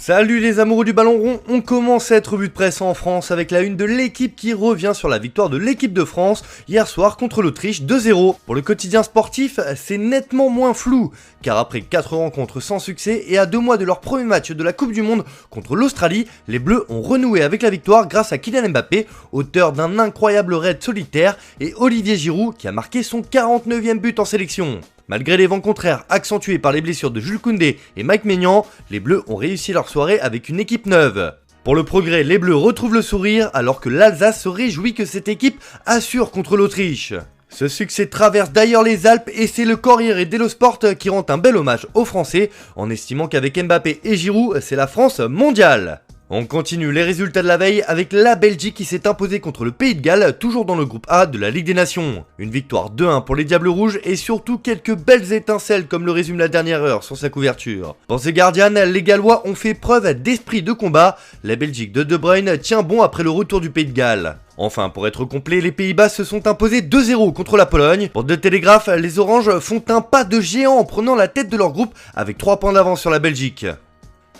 Salut les amoureux du ballon rond, on commence cette revue de presse en France avec la une de l'équipe qui revient sur la victoire de l'équipe de France hier soir contre l'Autriche 2-0. Pour le quotidien sportif, c'est nettement moins flou, car après 4 rencontres sans succès et à 2 mois de leur premier match de la Coupe du Monde contre l'Australie, les Bleus ont renoué avec la victoire grâce à Kylian Mbappé, auteur d'un incroyable raid solitaire, et Olivier Giroud qui a marqué son 49e but en sélection. Malgré les vents contraires accentués par les blessures de Jules Koundé et Mike Maignan, les Bleus ont réussi leur soirée avec une équipe neuve. Pour le progrès, les Bleus retrouvent le sourire alors que l'Alsace se réjouit que cette équipe assure contre l'Autriche. Ce succès traverse d'ailleurs les Alpes et c'est le Corriere dello Sport qui rend un bel hommage aux Français en estimant qu'avec Mbappé et Giroud, c'est la France mondiale. On continue les résultats de la veille avec la Belgique qui s'est imposée contre le Pays de Galles, toujours dans le groupe A de la Ligue des Nations. Une victoire 2-1 pour les Diables Rouges et surtout quelques belles étincelles comme le résume la dernière heure sur sa couverture. Pour The Guardian, les Gallois ont fait preuve d'esprit de combat. La Belgique de De Bruyne tient bon après le retour du Pays de Galles. Enfin, pour être complet, les Pays-Bas se sont imposés 2-0 contre la Pologne. Pour The Telegraph, les Oranges font un pas de géant en prenant la tête de leur groupe avec 3 points d'avance sur la Belgique.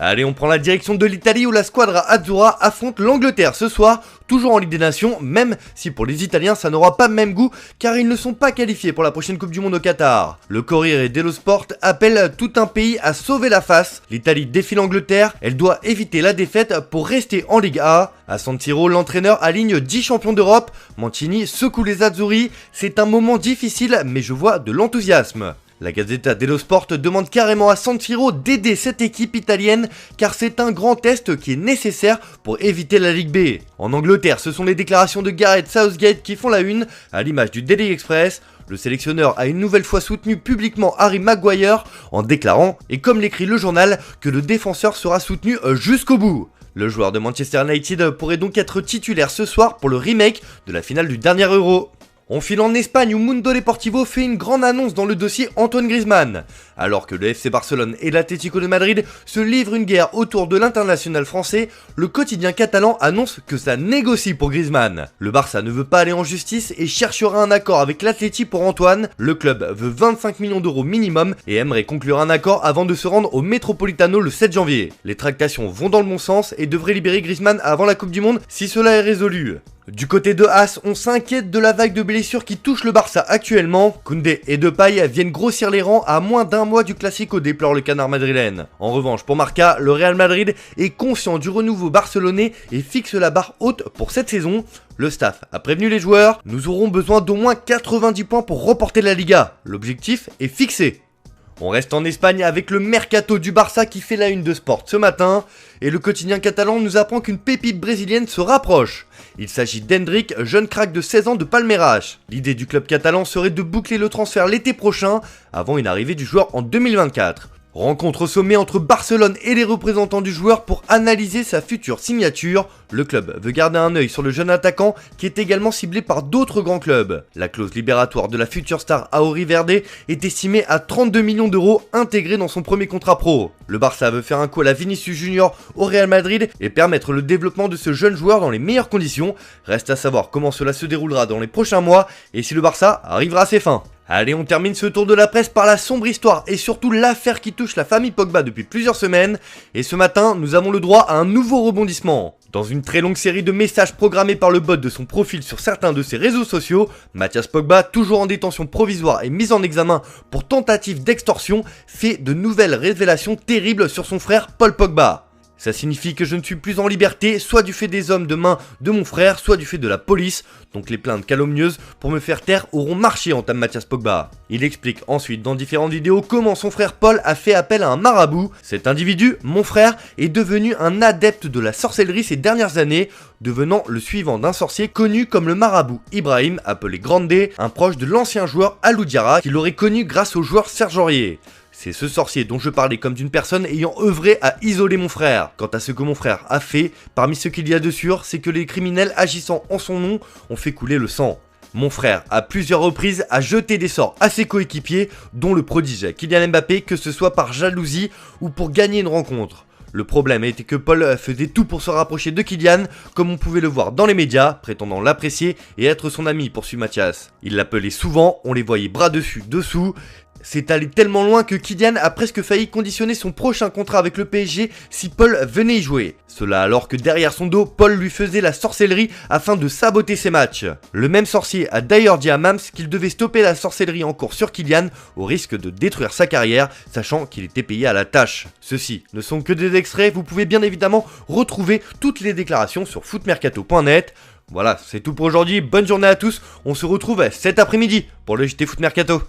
Allez, on prend la direction de l'Italie où la squadra Azzurra affronte l'Angleterre ce soir, toujours en Ligue des Nations, même si pour les Italiens ça n'aura pas le même goût car ils ne sont pas qualifiés pour la prochaine Coupe du Monde au Qatar. Le Corriere dello Sport appelle tout un pays à sauver la face. L'Italie défie l'Angleterre, elle doit éviter la défaite pour rester en Ligue A. À San Siro, l'entraîneur aligne 10 champions d'Europe. Mancini secoue les Azzurri, c'est un moment difficile mais je vois de l'enthousiasme. La Gazzetta dello Sport demande carrément à San Siro d'aider cette équipe italienne car c'est un grand test qui est nécessaire pour éviter la Ligue B. En Angleterre, ce sont les déclarations de Gareth Southgate qui font la une, à l'image du Daily Express. Le sélectionneur a une nouvelle fois soutenu publiquement Harry Maguire en déclarant, et comme l'écrit le journal, que le défenseur sera soutenu jusqu'au bout. Le joueur de Manchester United pourrait donc être titulaire ce soir pour le remake de la finale du dernier Euro. On file en Espagne où Mundo Deportivo fait une grande annonce dans le dossier Antoine Griezmann. Alors que le FC Barcelone et l'Atlético de Madrid se livrent une guerre autour de l'international français, le quotidien catalan annonce que ça négocie pour Griezmann. Le Barça ne veut pas aller en justice et cherchera un accord avec l'Atleti pour Antoine. Le club veut 25 millions d'euros minimum et aimerait conclure un accord avant de se rendre au Metropolitano le 7 janvier. Les tractations vont dans le bon sens et devraient libérer Griezmann avant la Coupe du Monde si cela est résolu. Du côté de As, on s'inquiète de la vague de blessures qui touche le Barça actuellement. Koundé et Depay viennent grossir les rangs à moins d'un mois du Classico, déplore le canard madrilène. En revanche, pour Marca, le Real Madrid est conscient du renouveau barcelonais et fixe la barre haute pour cette saison. Le staff a prévenu les joueurs, nous aurons besoin d'au moins 90 points pour remporter la Liga. L'objectif est fixé. On reste en Espagne avec le mercato du Barça qui fait la une de Sport ce matin et le quotidien catalan nous apprend qu'une pépite brésilienne se rapproche. Il s'agit d'Hendrick, jeune crack de 16 ans de Palmeiras. L'idée du club catalan serait de boucler le transfert l'été prochain avant une arrivée du joueur en 2024. Rencontre au sommet entre Barcelone et les représentants du joueur pour analyser sa future signature. Le club veut garder un œil sur le jeune attaquant qui est également ciblé par d'autres grands clubs. La clause libératoire de la future star Auri Verde est estimée à 32 millions d'euros intégrés dans son premier contrat pro. Le Barça veut faire un coup à la Vinicius Junior au Real Madrid et permettre le développement de ce jeune joueur dans les meilleures conditions. Reste à savoir comment cela se déroulera dans les prochains mois et si le Barça arrivera à ses fins. Allez, on termine ce tour de la presse par la sombre histoire et surtout l'affaire qui touche la famille Pogba depuis plusieurs semaines. Et ce matin, nous avons le droit à un nouveau rebondissement. Dans une très longue série de messages programmés par le bot de son profil sur certains de ses réseaux sociaux, Mathias Pogba, toujours en détention provisoire et mis en examen pour tentative d'extorsion, fait de nouvelles révélations terribles sur son frère Paul Pogba. Ça signifie que je ne suis plus en liberté, soit du fait des hommes de main de mon frère, soit du fait de la police. Donc les plaintes calomnieuses pour me faire taire auront marché, entame Mathias Pogba. Il explique ensuite dans différentes vidéos comment son frère Paul a fait appel à un marabout. Cet individu, mon frère, est devenu un adepte de la sorcellerie ces dernières années, devenant le suivant d'un sorcier connu comme le marabout Ibrahim, appelé Grande, un proche de l'ancien joueur Alou Diarra, qu'il aurait connu grâce au joueur Serge Aurier. C'est ce sorcier dont je parlais comme d'une personne ayant œuvré à isoler mon frère. Quant à ce que mon frère a fait, parmi ce qu'il y a de sûr, c'est que les criminels agissant en son nom ont fait couler le sang. Mon frère, à plusieurs reprises, a jeté des sorts à ses coéquipiers, dont le prodige Kylian Mbappé, que ce soit par jalousie ou pour gagner une rencontre. Le problème était que Paul faisait tout pour se rapprocher de Kylian, comme on pouvait le voir dans les médias, prétendant l'apprécier et être son ami, poursuit Mathias. Il l'appelait souvent, on les voyait bras dessus, dessous. c'est allé tellement loin que Kylian a presque failli conditionner son prochain contrat avec le PSG si Paul venait y jouer. Cela alors que derrière son dos, Paul lui faisait la sorcellerie afin de saboter ses matchs. Le même sorcier a d'ailleurs dit à Mams qu'il devait stopper la sorcellerie en cours sur Kylian au risque de détruire sa carrière, sachant qu'il était payé à la tâche. Ceux-ci ne sont que des extraits, vous pouvez bien évidemment retrouver toutes les déclarations sur footmercato.net. Voilà, c'est tout pour aujourd'hui, bonne journée à tous, on se retrouve cet après-midi pour le JT Foot Mercato.